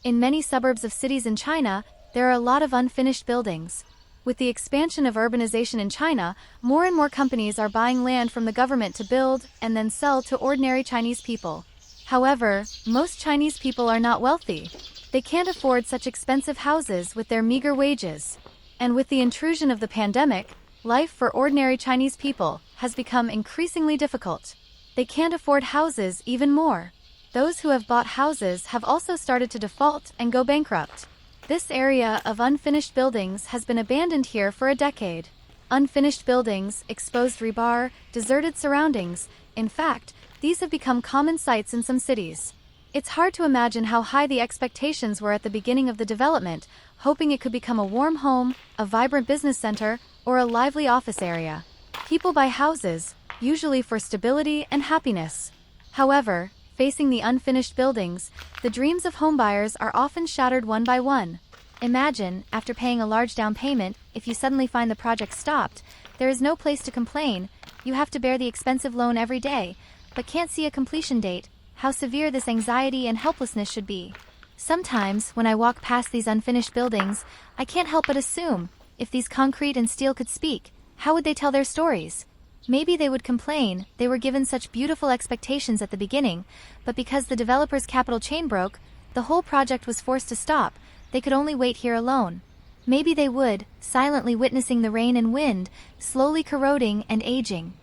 In many suburbs of cities in China, there are a lot of unfinished buildings. With the expansion of urbanization in China, more and more companies are buying land from the government to build and then sell to ordinary Chinese people. However, most Chinese people are not wealthy. They can't afford such expensive houses with their meager wages. And with the intrusion of the pandemic, life for ordinary Chinese people has become increasingly difficult. They can't afford houses even more. Those who have bought houses have also started to default and go bankrupt. This area of unfinished buildings has been abandoned here for a decade. Unfinished buildings, exposed rebar, deserted surroundings. In fact, these have become common sights in some cities. It's hard to imagine how high the expectations were at the beginning of the development, hoping it could become a warm home, a vibrant business center, or a lively office area. People buy houses, usually for stability and happiness. However, facing the unfinished buildings, the dreams of homebuyers are often shattered one by one. Imagine, after paying a large down payment, if you suddenly find the project stopped, there is no place to complain, you have to bear the expensive loan every day, but can't see a completion date. How severe this anxiety and helplessness should be. Sometimes, when I walk past these unfinished buildings, I can't help but assume, if these concrete and steel could speak, how would they tell their stories? Maybe they would complain they were given such beautiful expectations at the beginning, but because the developer's capital chain broke, the whole project was forced to stop. They could only wait here alone. Maybe they would, silently witnessing the rain and wind, slowly corroding and aging.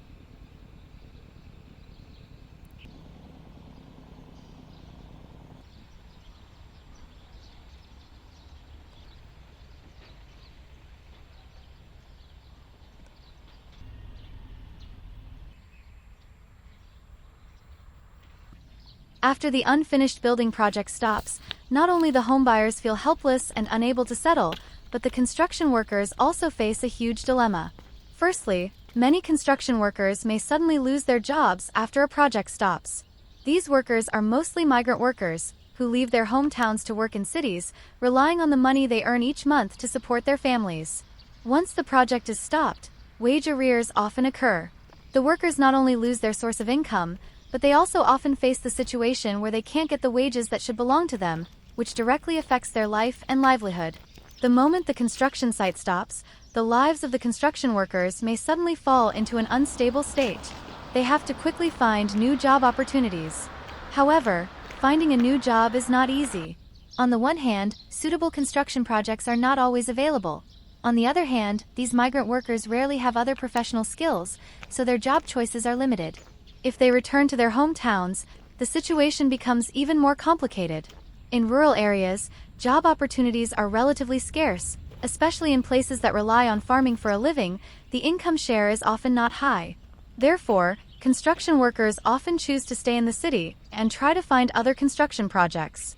After the unfinished building project stops, not only the homebuyers feel helpless and unable to settle, but the construction workers also face a huge dilemma. Firstly, many construction workers may suddenly lose their jobs after a project stops. These workers are mostly migrant workers, who leave their hometowns to work in cities, relying on the money they earn each month to support their families. Once the project is stopped, wage arrears often occur. The workers not only lose their source of income, but they also often face the situation where they can't get the wages that should belong to them, which directly affects their life and livelihood. The moment the construction site stops, the lives of the construction workers may suddenly fall into an unstable state. They have to quickly find new job opportunities. However, finding a new job is not easy. On the one hand, suitable construction projects are not always available. On the other hand, these migrant workers rarely have other professional skills, so their job choices are limited. If they return to their hometowns, the situation becomes even more complicated. In rural areas, job opportunities are relatively scarce, especially in places that rely on farming for a living. The income share is often not high. Therefore, construction workers often choose to stay in the city and try to find other construction projects.